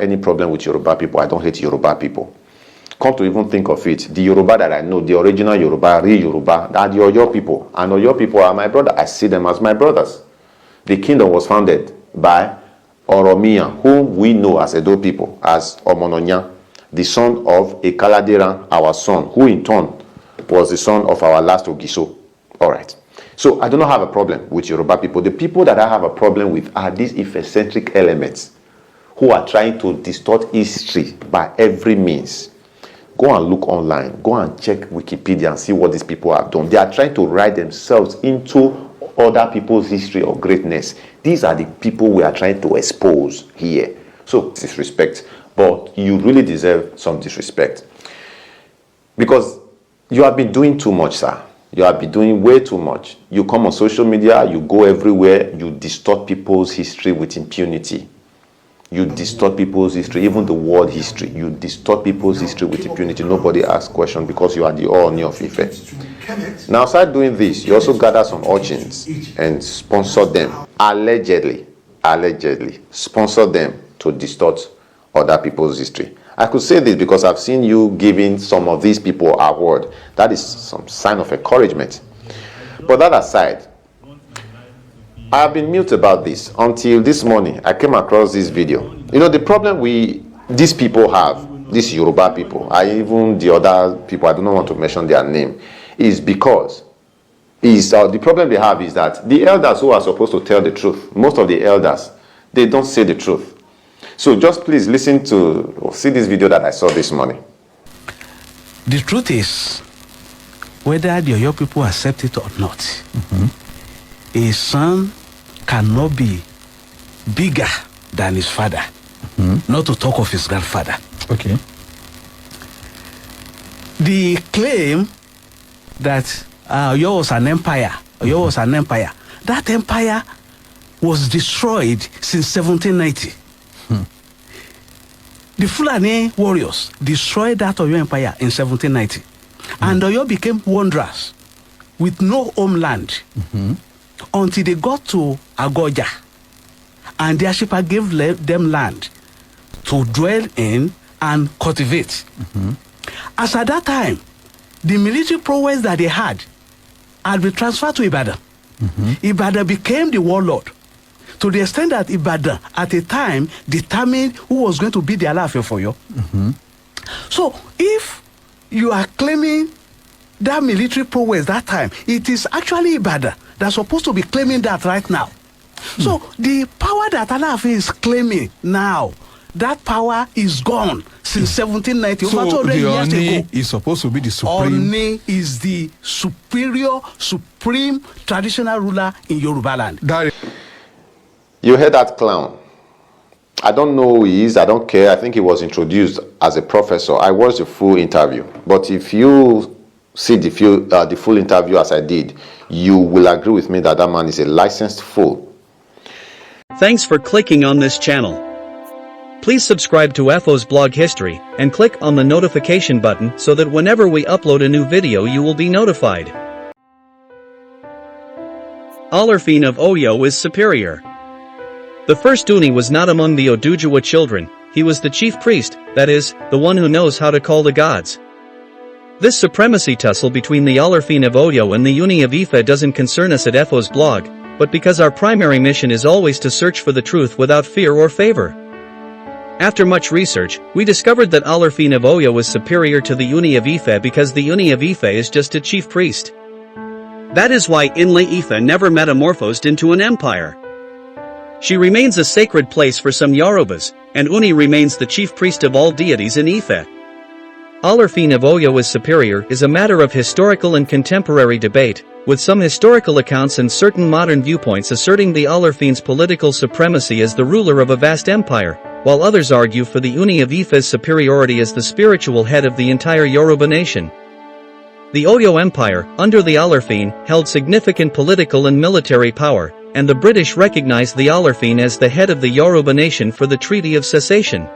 any problem with Yoruba people. I don't hate Yoruba people. Come to even think of it, the Yoruba that I know, the original Yoruba, real Yoruba, are the Oyo people. And Oyo people are my brother. I see them as my brothers. The kingdom was founded by Oromiyan, whom we know as Edo people, as Omononya, the son of Ekaladera, our son, who in turn was the son of our last Ogiso. All right. So I do not have a problem with Yoruba people. The people that I have a problem with are these Ife-centric elements who are trying to distort history by every means. Go and look online. Go and check Wikipedia and see what these people have done. They are trying to write themselves into other people's history of greatness. These are the people we are trying to expose here. So disrespect, but you really deserve some disrespect. Because you have been doing too much, sir. You have been doing way too much. You come on social media, you go everywhere, you distort people's history with impunity. You distort people's history, even the world history. You distort people's history with impunity. Nobody asks questions because you are the Ooni of Ife. Now, aside doing this, you also gather some urchins and sponsor them, allegedly, sponsor them to distort other people's history. I could say this because I've seen you giving some of these people award. That is some sign of encouragement. But that aside, I have been mute about this until this morning. I came across this video. You know, the problem these people have, these Yoruba people, even the other people, I do not want to mention their name, is because the problem they have is that the elders who are supposed to tell the truth, most of the elders, they don't say the truth. So just please listen to or see this video that I saw this morning. The truth is, whether the Oyo people accept it or not, a son cannot be bigger than his father, not to talk of his grandfather. Okay. The claim that Oyo was an empire, that empire was destroyed since 1790. The Fulani warriors destroyed that Oyo empire in 1790. And Oyo became wanderers with no homeland until they got to Agoja. And the Ashipa gave them land to dwell in and cultivate. As at that time, the military prowess that they had been transferred to Ibadan. Ibadan became the warlord, to the extent that Ibadan, at a time, determined who was going to be the Alaafin of Oyo. So, if you are claiming that military prowess that time, it is actually Ibadan that's supposed to be claiming that right now. So, the power that Alaafin is claiming now, that power is gone since 1790. So, over 200 the years Ooni ago. is supposed to be the supreme. Ooni is the supreme traditional ruler in Yoruba land. You heard that clown. I don't know who he is. I don't care. I think he was introduced as a professor. I watched the full interview. But if you see the full interview as I did, you will agree with me that that man is a licensed fool. Thanks for clicking on this channel. Please subscribe to FO's blog history and click on the notification button so that whenever we upload a new video you will be notified. Alaafin of Oyo is superior. The first Ooni was not among the Oduduwa children, he was the chief priest, that is, the one who knows how to call the gods. This supremacy tussle between the Alaafin of Oyo and the Ooni of Ife doesn't concern us at FO's blog, but because our primary mission is always to search for the truth without fear or favor. After much research, we discovered that Alaafin of Oyo was superior to the Ooni of Ife because the Ooni of Ife is just a chief priest. That is why Inle Ife never metamorphosed into an empire. She remains a sacred place for some Yorubas, and Ooni remains the chief priest of all deities in Ife. Alaafin of Oyo is superior is a matter of historical and contemporary debate, with some historical accounts and certain modern viewpoints asserting the Alaafin's political supremacy as the ruler of a vast empire, while others argue for the Ooni of Ife's superiority as the spiritual head of the entire Yoruba nation. The Oyo Empire, under the Alaafin, held significant political and military power, and the British recognized the Alaafin as the head of the Yoruba nation for the Treaty of Cessation.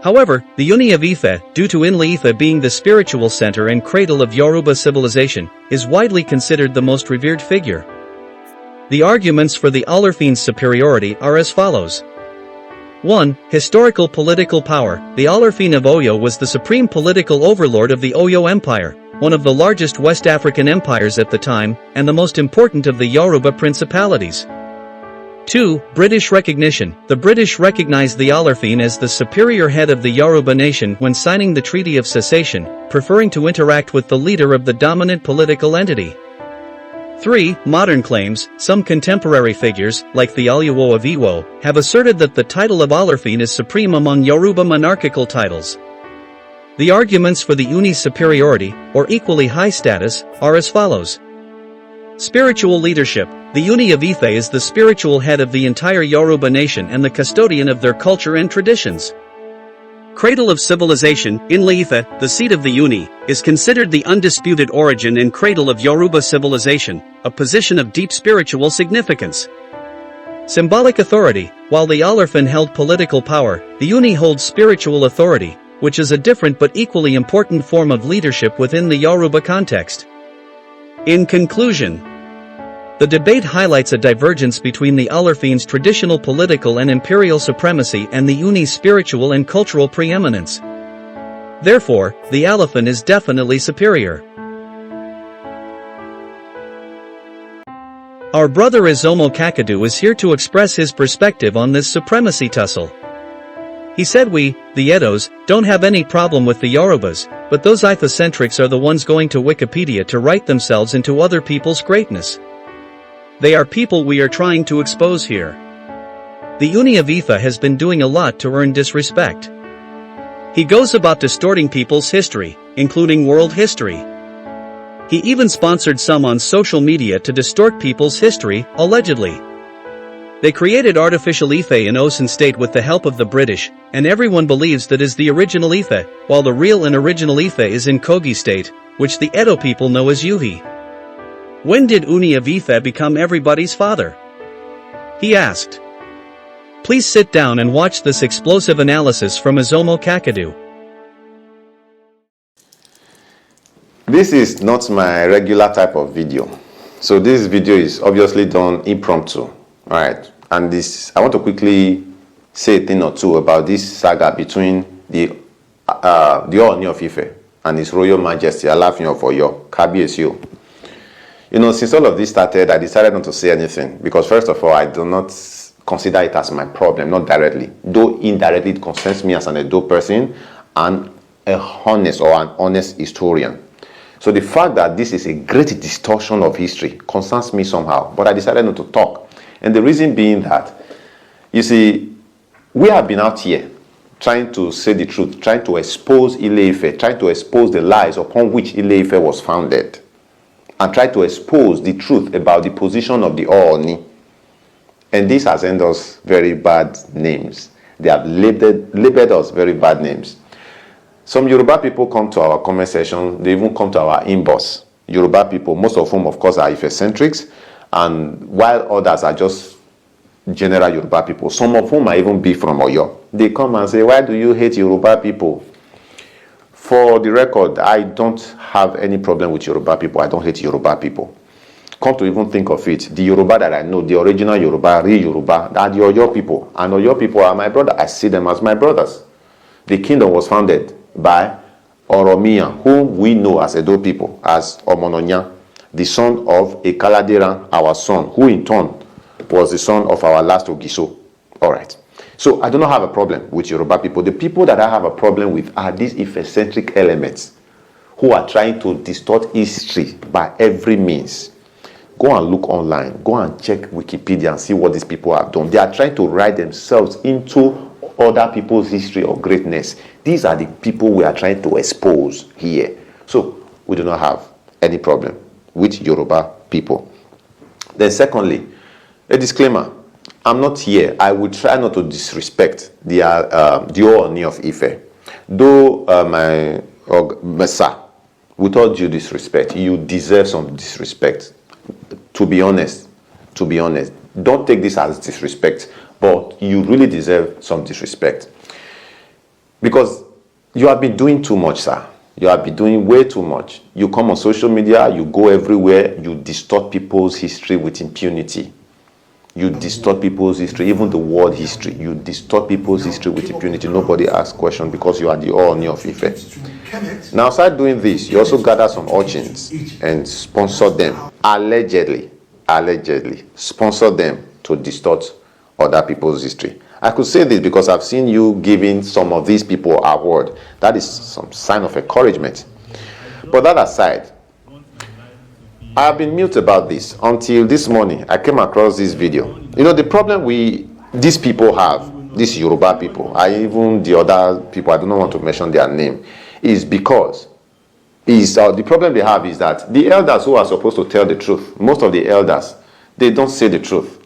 However, the Ooni of Ife, due to Inle Ife being the spiritual center and cradle of Yoruba civilization, is widely considered the most revered figure. The arguments for the Alaafin's superiority are as follows. 1. Historical political power. The Alaafin of Oyo was the supreme political overlord of the Oyo Empire, one of the largest West African empires at the time, and the most important of the Yoruba principalities. 2. British recognition. The British recognized the Alaafin as the superior head of the Yoruba nation when signing the Treaty of Cessation, preferring to interact with the leader of the dominant political entity. 3. Modern claims. Some contemporary figures, like the Alaafin of Oyo, have asserted that the title of Alaafin is supreme among Yoruba monarchical titles. The arguments for the Ooni's superiority, or equally high status, are as follows. Spiritual leadership. The Ooni of Ife is the spiritual head of the entire Yoruba nation and the custodian of their culture and traditions. Cradle of civilization. Ile-Ife, the seat of the Ooni, is considered the undisputed origin and cradle of Yoruba civilization, a position of deep spiritual significance. Symbolic authority. While the Alaafin held political power, the Ooni holds spiritual authority, which is a different but equally important form of leadership within the Yoruba context. In conclusion, the debate highlights a divergence between the Alaafin's traditional political and imperial supremacy and the Ooni's spiritual and cultural preeminence. Therefore, the Alaafin is definitely superior. Our brother Izomo Kakadu is here to express his perspective on this supremacy tussle. He said we, the Edos, don't have any problem with the Yorubas, but those Ife-centrics are the ones going to Wikipedia to write themselves into other people's greatness. They are people we are trying to expose here. The Ooni of Ife has been doing a lot to earn disrespect. He goes about distorting people's history, including world history. He even sponsored some on social media to distort people's history, allegedly. They created artificial Ife in Osun State with the help of the British, and everyone believes that is the original Ife, while the real and original Ife is in Kogi State, which the Edo people know as Yuhi. When did Ooni of Ife become everybody's father? He asked. Please sit down and watch this explosive analysis from Izomo Kakadu. This is not my regular type of video. So this video is obviously done impromptu. Alright, and this, I want to quickly say a thing or two about this saga between the Ooni of Ife and His Royal Majesty Alaafin of Oyo, Kabiyesi. You know, since all of this started, I decided not to say anything because first of all, I do not consider it as my problem, not directly. Though indirectly it concerns me as an Edo person and a honest or an honest historian. So the fact that this is a great distortion of history concerns me somehow, but I decided not to talk. And the reason being that, you see, we have been out here trying to say the truth, trying to expose Ile-Ife, trying to expose the lies upon which Ile-Ife was founded, and try to expose the truth about the position of the Ooni. And this has earned us very bad names. They have labeled us very bad names. Some Yoruba people come to our comment section, they even come to our inbox. Yoruba people, most of whom of course are Ife-centrics, and while others are just general Yoruba people, some of whom might even be from Oyo. They come and say, why do you hate Yoruba people? For the record, I don't have any problem with Yoruba people. I don't hate Yoruba people. Come to even think of it, the Yoruba that I know, the original Yoruba, real Yoruba, are the Oyo people. And Oyo people are my brother. I see them as my brothers. The kingdom was founded by Oromiyan, whom we know as Edo people, as Omononya, the son of Ekaladeran, our son, who in turn was the son of our last Ogiso. All right. So I do not have a problem with Yoruba people. The people that I have a problem with are these Ife-centric elements who are trying to distort history by every means. Go and look online. Go and check Wikipedia and see what these people have done. They are trying to write themselves into other people's history of greatness. These are the people we are trying to expose here. So we do not have any problem with Yoruba people. Then secondly, a disclaimer. I'm not here. I will try not to disrespect the Ooni of Ife. Though my sir, with all due disrespect, you deserve some disrespect. To be honest, don't take this as disrespect, but you really deserve some disrespect. Because you have been doing too much, sir. You have been doing way too much. You come on social media, you go everywhere, you distort people's history with impunity. You distort people's history, even the world history. You distort people's history with impunity. Nobody asks questions because you are the Ooni of Ife. Now, aside doing this, you also gather some urchins and sponsor them, allegedly, sponsor them to distort other people's history. I could say this because I've seen you giving some of these people award. That is some sign of encouragement. But that aside, I have been mute about this until this morning. I came across this video. You know, the problem these people have, these Yoruba people, even the other people, I don't want to mention their name, is because the problem they have is that the elders who are supposed to tell the truth, most of the elders, they don't say the truth.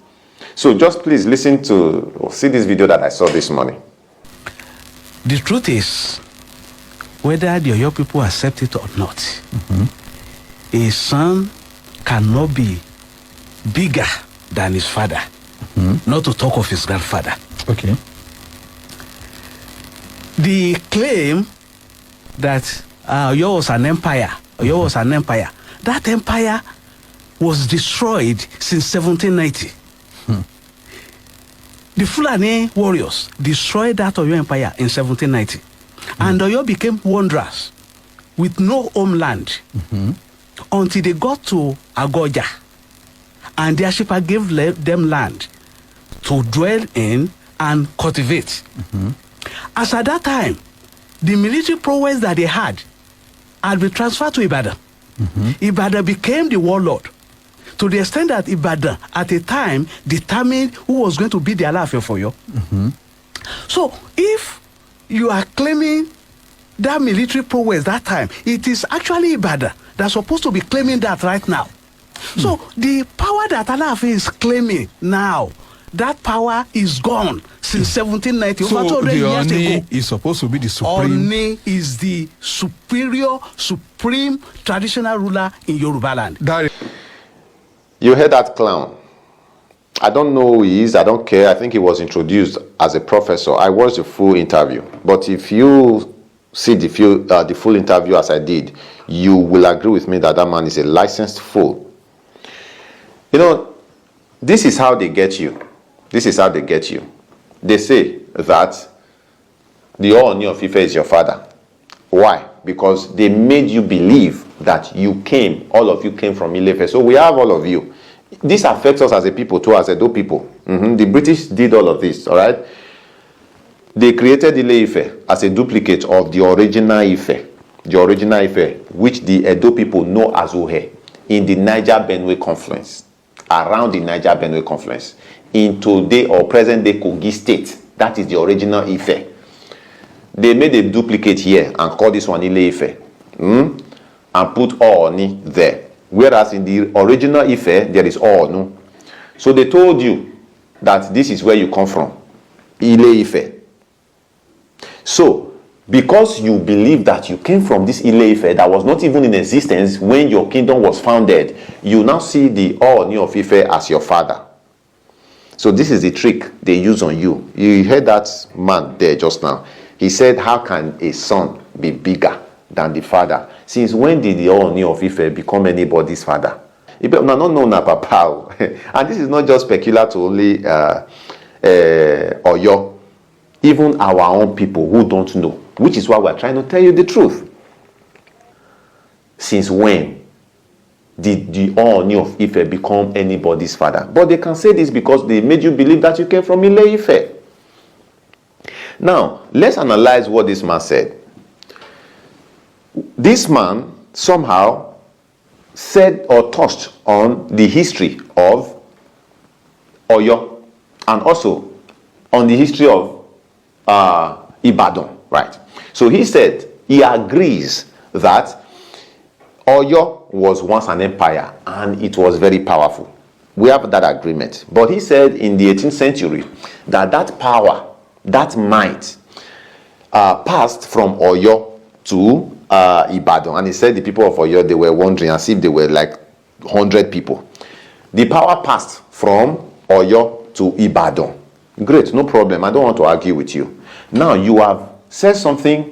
So just please listen to or see this video that I saw this morning. The truth is, whether the Oyo people accept it or not, a son cannot be bigger than his father, not to talk of his grandfather. Okay. The claim that Oyo was an empire, that empire was destroyed since 1790. The Fulani warriors destroyed that Oyo empire in 1790. And Oyo became wanderers with no homeland until they got to Agoja. And the Ashipa gave them land to dwell in and cultivate. As at that time, the military prowess that they had been transferred to Ibadan. Ibadan became the warlord, to the extent that Ibadan at a time determined who was going to be the Alaafin of Oyo. So if you are claiming that military prowess that time, it is actually Ibadan that's supposed to be claiming that right now. So the power that Alaafin is claiming now, that power is gone since 1790, So over 200 the years Ooni ago. is supposed to be the supreme. Ooni is the supreme traditional ruler in Yoruba land. That You heard that clown. I don't know who he is. I don't care. I think he was introduced as a professor. I watched the full interview. But if you see the full interview as I did, you will agree with me that that man is a licensed fool. You know, this is how they get you. This is how they get you. They say that the Ooni of Ife is your father. Why? Because they made you believe that all of you came from Ilefe. So we have all of you. This affects us as a people too, as Edo people. The British did all of this, all right? They created Ile-Ife as a duplicate of the original Ife. The original Ife, which the Edo people know as Uhe, in the Niger-Benue confluence. Around the Niger-Benue confluence. In today or present-day Kogi state. That is the original Ife. They made a duplicate here and called this one Ile-Ife. And put Ooni there. Whereas in the original Ife, there is Oonu. So they told you that this is where you come from. Ile-Ife. So, because you believe that you came from this Ile-Ife that was not even in existence when your kingdom was founded, you now see the Ooni of Ife as your father. So this is the trick they use on you. You heard that man there just now. He said, how can a son be bigger than the father? Since when did the Ooni of Ife become anybody's father? Papa. And this is not just peculiar to only Oyo. Even our own people who don't know. Which is why we're trying to tell you the truth. Since when did the Ooni of Ife become anybody's father? But they can say this because they made you believe that you came from Ile-Ife. Now, let's analyze what this man said. This man somehow said or touched on the history of Oyo and also on the history of Ibadan, right? So he said he agrees that Oyo was once an empire and it was very powerful. We have that agreement. But he said in the 18th century that power, that might passed from Oyo to Ibadan. And he said the people of Oyo, they were wondering as if they were like 100 people. The power passed from Oyo to Ibadan. Great, no problem. I don't want to argue with you. Now you have said something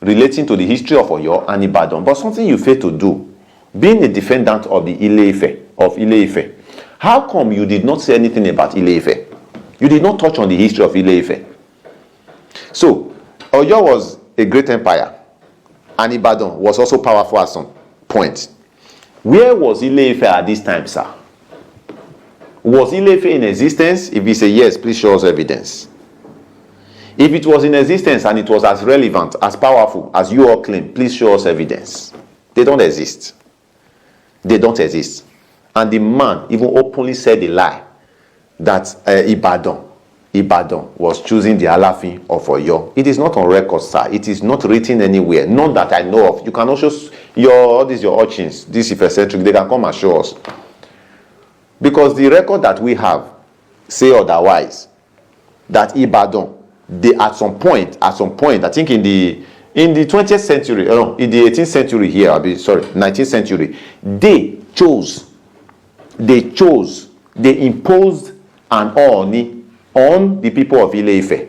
relating to the history of Oyo and Ibadan, but something you failed to do. Being a defendant of the Ile-Ife, How come you did not say anything about Ile-Ife? You did not touch on the history of Ile-Ife. So, Oyo was a great empire, and Ibadan was also powerful at some point. Where was Ile-Ife at this time, sir? Was Ile-Ife in existence? If you say yes, please show us evidence. If it was in existence and it was as relevant, as powerful as you all claim, please show us evidence. They don't exist. They don't exist. And the man even openly said a lie that Ibadan was choosing the Alaafin of Oyo. It is not on record, sir. It is not written anywhere. None that I know of. You can also your urchins, this is eccentric, they can come and show us. Because the record that we have say otherwise. That Ibadan, they at some point, I think in the 20th century, in the 18th century here, 19th century, they imposed an Ooni on the people of Ile-Ife.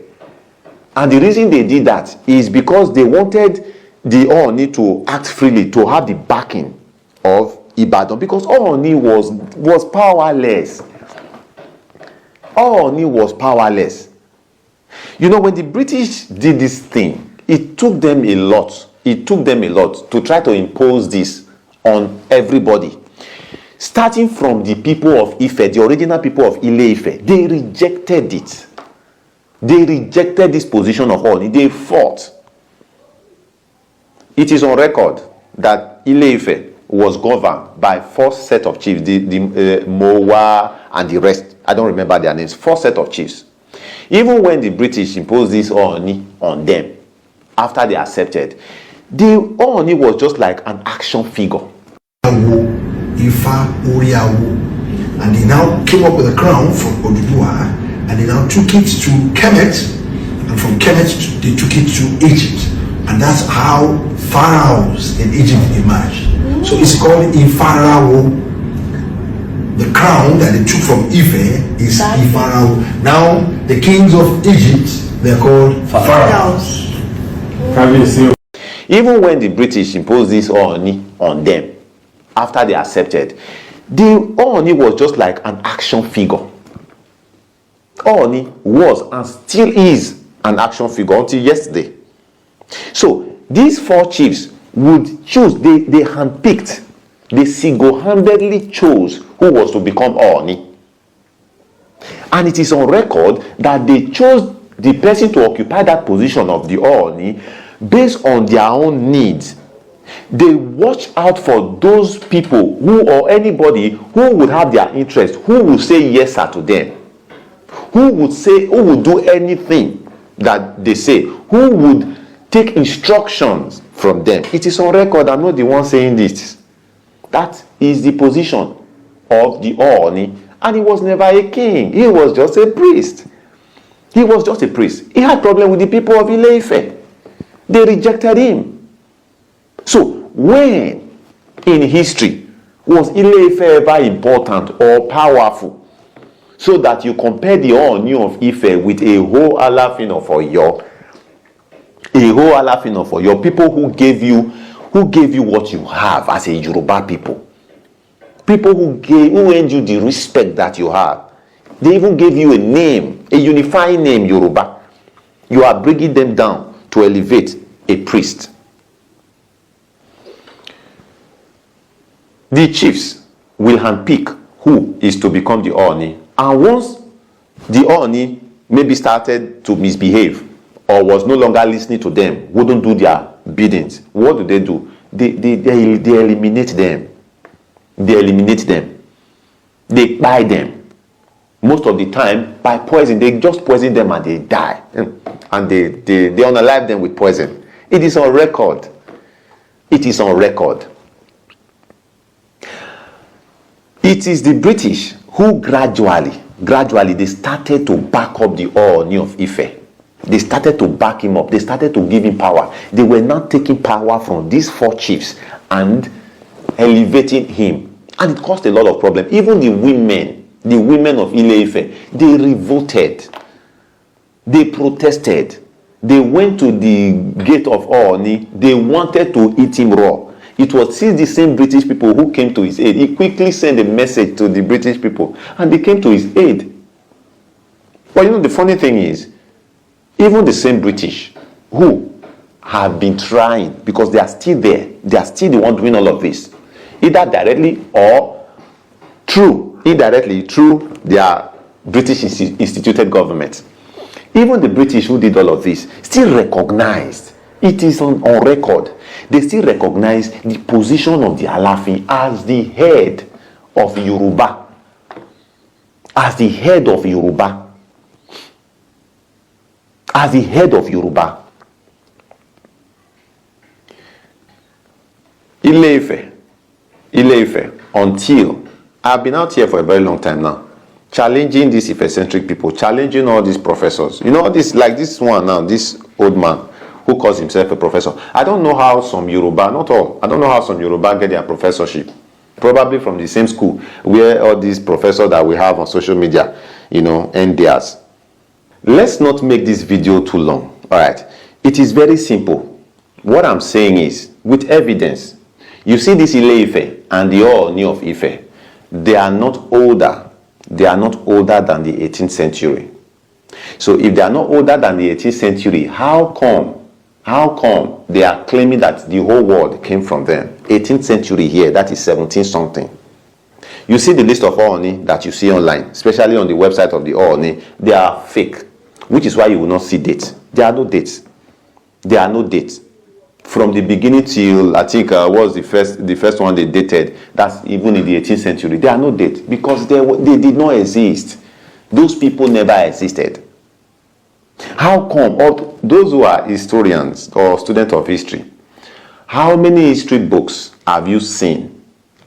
And the reason they did that is because they wanted the Ooni to act freely, to have the backing of Ibadan, because Ooni was powerless. Ooni was powerless. You know, when the British did this thing, it took them a lot. It took them a lot to try to impose this on everybody. Starting from the people of Ife, the original people of Ile-Ife, they rejected it. They rejected this position of Ooni. They fought. It is on record that Ile-Ife was governed by 4 set of chiefs, the Mowa and the rest. I don't remember their names. 4 set of chiefs. Even when the British imposed this Ooni on them, after they accepted, the Ooni was just like an action figure. Ifa, Uriawu, and they now came up with a crown from Oduduwa, and they now took it to Kemet, and from Kemet they took it to Egypt, and that's how pharaohs in Egypt emerged. So it's called Ifarawo. The crown that they took from Ife is Ifarawo. Now the kings of Egypt, they're called pharaohs. Even when the British imposed this Ooni on them, after they accepted, the Ooni was just like an action figure. Ooni was and still is an action figure until yesterday. So these 4 chiefs would choose, they handpicked, they single-handedly chose who was to become Ooni. And it is on record that they chose the person to occupy that position of the Ooni based on their own needs. They watch out for those people who, or anybody who would have their interest, who will say yes sir to them, who would do anything that they say, who would take instructions from them. It is on record. I'm not the one saying this. That is the position of the Ooni, and he was never a king. He was just a priest. He was just a priest. He had problem with the people of Ile-Ife. They rejected him. So, when in history was Ile-Ife ever important or powerful so that you compare the Ooni of Ife with a whole Alaafin of Oyo? A whole Alaafin of Oyo, people who gave you what you have as a Yoruba people. People who earned you the respect that you have. They even gave you a name, a unifying name, Yoruba. You are bringing them down to elevate a priest. The chiefs will handpick who is to become the Ooni. And once the Ooni maybe started to misbehave or was no longer listening to them, wouldn't do their biddings, what do? They eliminate them. They eliminate them. They buy them. Most of the time, by poison, they just poison them and they die. And they unalive them with poison. It is on record. It is on record. It is the British who gradually they started to back up the Ooni of Ife. They started to back him up. They started to give him power. They were not taking power from these 4 chiefs and elevating him. And it caused a lot of problems. Even the women of Ile-Ife, they revolted. They protested. They went to the gate of Ooni. They wanted to eat him raw. It was still the same British people who came to his aid. He quickly sent a message to the British people and they came to his aid. But you know, the funny thing is, even the same British who have been trying, because they are still there, they are still the one doing all of this, either directly or indirectly through their British instituted government. Even the British who did all of this still recognized, it is on record, they still recognize the position of the Alaafin as the head of Yoruba. As the head of Yoruba. As the head of Yoruba. Ile-Ife, until I've been out here for a very long time now, challenging these Ife-centric people, challenging all these professors. You know, this, like this one now, this old man who calls himself a professor. I don't know how some Yoruba, not all, I don't know how some Yoruba get their professorship. Probably from the same school where all these professors that we have on social media, you know, end theirs. Let's not make this video too long. All right. It is very simple. What I'm saying is, with evidence, you see this Ile-Ife and the Ooni of Ife, they are not older. They are not older than the 18th century. So if they are not older than the 18th century, how come they are claiming that the whole world came from them? 18th century here, that is 17 something. You see the list of Ooni that you see online, especially on the website of the Ooni, they are fake, which is why you will not see dates. There are no dates. There are no dates. From the beginning till, I think, was the first one they dated, that's even in the 18th century. There are no dates because they did not exist. Those people never existed. How come, all those who are historians or students of history, how many history books have you seen?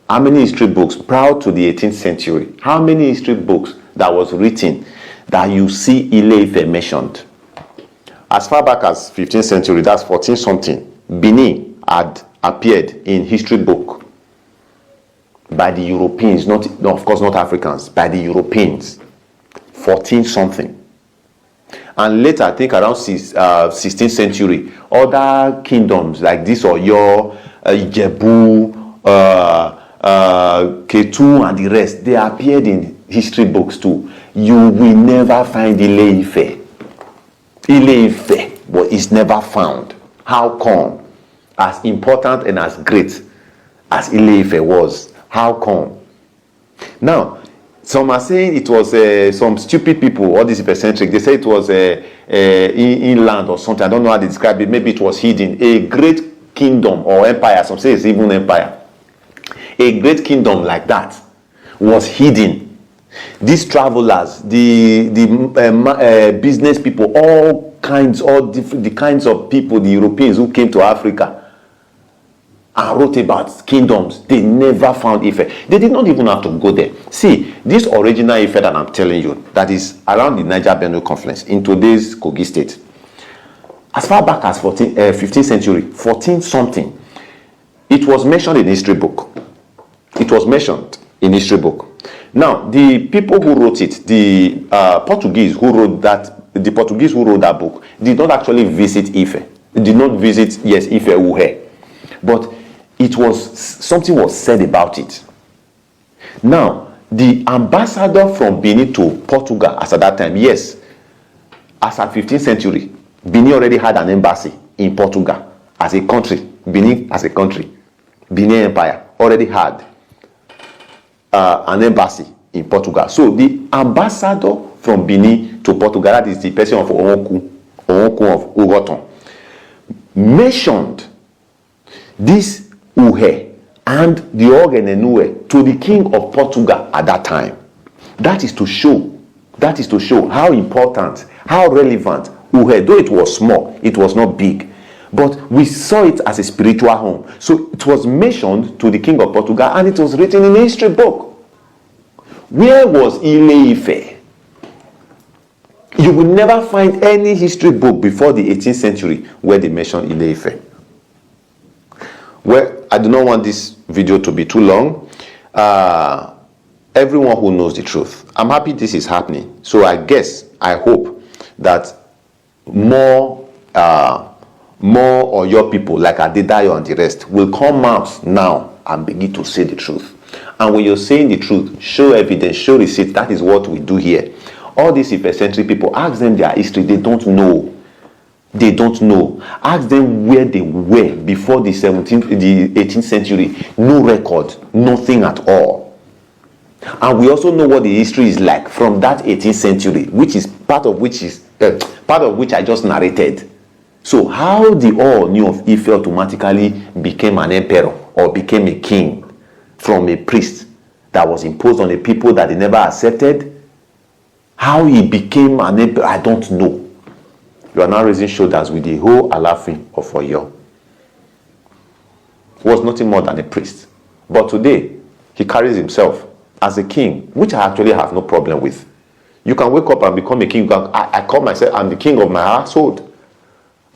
How many history books prior to the 18th century? How many history books that was written that you see Ile-Ife mentioned? As far back as 15th century, that's 14 something, Benin had appeared in history book by the Europeans, not of course not Africans, by the Europeans, 14 something. And later, I think around 16th century, other kingdoms like this Oyo, Ijebu, Ketu and the rest, they appeared in history books too. You will never find Ile-Ife. Ile-Ife, but it's never found. How come? As important and as great as Ile-Ife was, how come? Now, some are saying it was some stupid people, all these eccentric. They say it was inland or something. I don't know how they describe it. Maybe it was hidden. A great kingdom or empire. Some say it's even empire. A great kingdom like that was hidden. These travelers, the business people, all the kinds of people, the Europeans who came to Africa and wrote about kingdoms, they never found Ife. They did not even have to go there. See, this original Ife that I'm telling you, that is around the Niger-Benue confluence in today's Kogi state, as far back as 15th century, 14 something, it was mentioned in history book. It was mentioned in history book. Now, the people who wrote it, the Portuguese who wrote that book, did not actually visit Ife. Did not visit, yes, Ife Uhe. But it was, something was said about it. Now, the ambassador from Benin to Portugal as at that time, yes, as at 15th century, Benin already had an embassy in Portugal as a country. Benin as a country. Benin Empire already had an embassy in Portugal. So the ambassador from Benin to Portugal, that is the person of Onku of Ugoton, mentioned this Uhe and the Ogenenue to the king of Portugal at that time. That is to show how important, how relevant Uhe, though it was small, it was not big, but we saw it as a spiritual home. So it was mentioned to the king of Portugal and it was written in a history book. Where was Ile-Ife? You will never find any history book before the 18th century where they mention Ile-Ife. Well, I do not want this video to be too long. Everyone who knows the truth, I'm happy this is happening. So I hope that more more Oyo people like Adedayo and the rest will come out now and begin to say the truth. And when you're saying the truth, show evidence, show receipt. That is what we do here. All these first century people, ask them their history. They don't know. They don't know. Ask them where they were before the 18th century. No record, nothing at all. And we also know what the history is like from that 18th century, which is part of which I just narrated. So how the Ooni of Ife automatically became an emperor or became a king from a priest that was imposed on the people that they never accepted? How he became an emperor, I don't know. You are now raising shoulders with the whole Alaafin of Oyo. He was nothing more than a priest. But today, he carries himself as a king, which I actually have no problem with. You can wake up and become a king. I call myself, I'm the king of my household.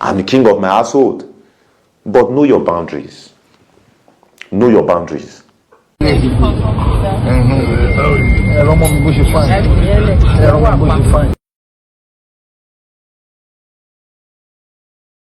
I'm the king of my household. But know your boundaries. Know your boundaries.